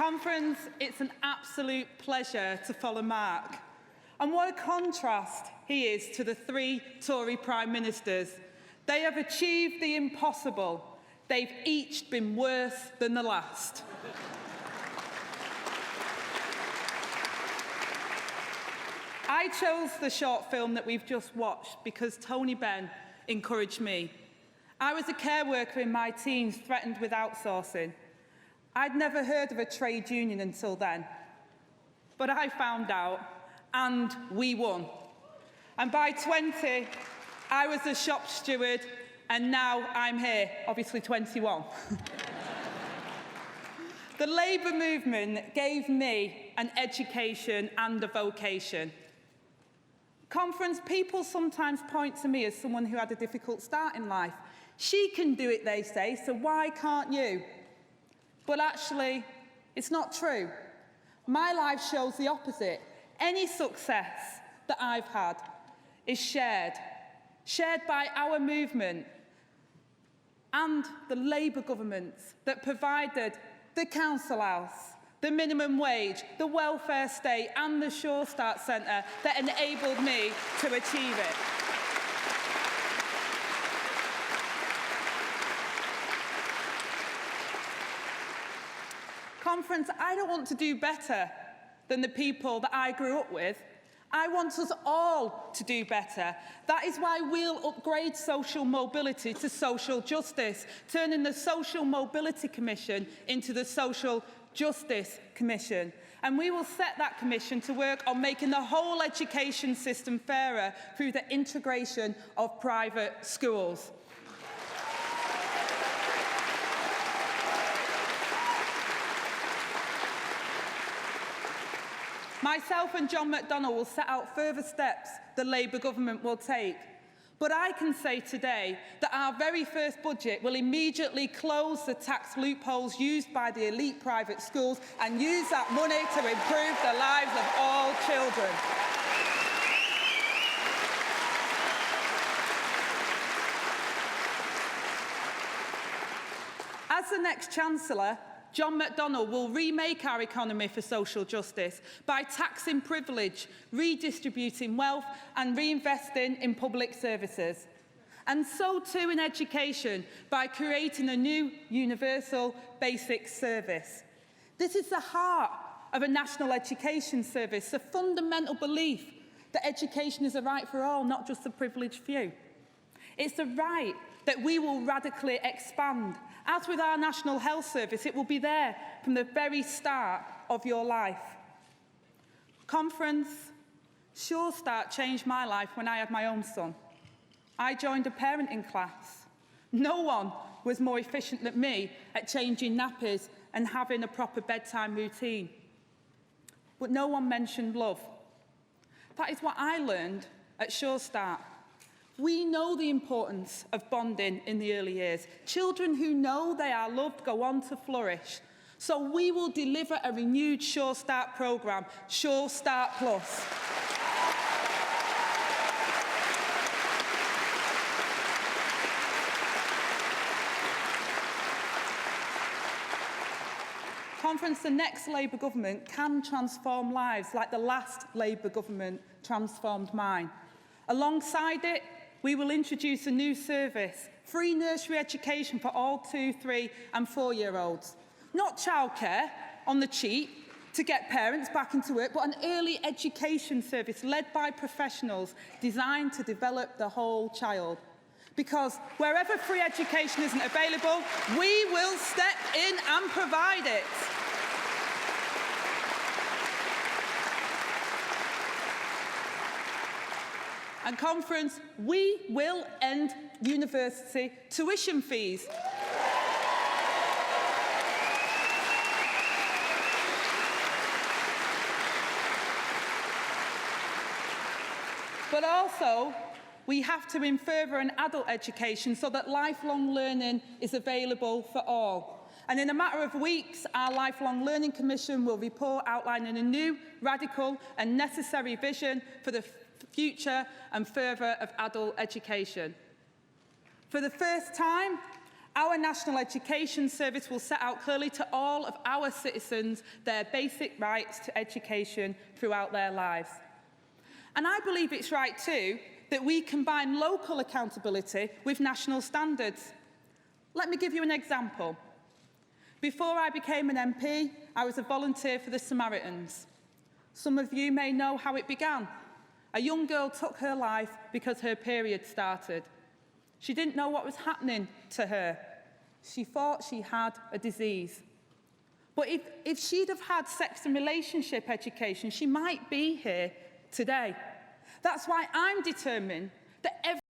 Conference, it's an absolute pleasure to follow Mark. And what a contrast he is to the three Tory Prime Ministers. They have achieved the impossible. They've each been worse than the last. I chose the short film that we've just watched because Tony Benn encouraged me. I was a care worker in my teens threatened with outsourcing. I'd never heard of a trade union until then. But I found out, and we won. And by 20, I was a shop steward, and now I'm here, obviously 21. The Labour movement gave me an education and a vocation. Conference, people sometimes point to me as someone who had a difficult start in life. She can do it, they say, so why can't you? But actually, it's not true. My life shows the opposite. Any success that I've had is shared by our movement and the Labour governments that provided the council house, the minimum wage, the welfare state and the Sure Start Centre that enabled me to achieve it. Conference, I don't want to do better than the people that I grew up with. I want us all to do better. That is why we'll upgrade social mobility to social justice, turning the Social Mobility Commission into the Social Justice Commission. And we will set that commission to work on making the whole education system fairer through the integration of private schools. Myself and John McDonnell will set out further steps the Labour government will take. But I can say today that our very first budget will immediately close the tax loopholes used by the elite private schools and use that money to improve the lives of all children. As the next Chancellor, John McDonnell will remake our economy for social justice by taxing privilege, redistributing wealth and reinvesting in public services. And so too in education by creating a new universal basic service. This is the heart of a national education service, a fundamental belief that education is a right for all, not just a privileged few. It's a right that we will radically expand. As with our National Health Service, it will be there from the very start of your life. Conference, Sure Start changed my life when I had my own son. I joined a parenting class. No one was more efficient than me at changing nappies and having a proper bedtime routine. But no one mentioned love. That is what I learned at Sure Start. We know the importance of bonding in the early years. Children who know they are loved go on to flourish. So we will deliver a renewed Sure Start programme, Sure Start Plus. Conference, the next Labour government can transform lives like the last Labour government transformed mine. Alongside it, we will introduce a new service, free nursery education for all 2-, 3- and 4-year-olds. Not childcare on the cheap to get parents back into work, but an early education service led by professionals designed to develop the whole child. Because wherever free education isn't available, we will step in and provide it. And Conference, we will end university tuition fees. But also, we have to further an adult education so that lifelong learning is available for all. And in a matter of weeks, our Lifelong Learning Commission will report outlining a new, radical and necessary vision for the future and further of adult education. For the first time, Our National Education Service will set out clearly to all of our citizens their basic rights to education throughout their lives. And I believe it's right too that we combine local accountability with national standards. Let me give you an example. Before I became an MP, I was a volunteer for the Samaritans. Some of you may know how it began. A young girl took her life because her period started. She didn't know what was happening to her. She thought she had a disease. But if she'd have had sex and relationship education, she might be here today. That's why I'm determined that every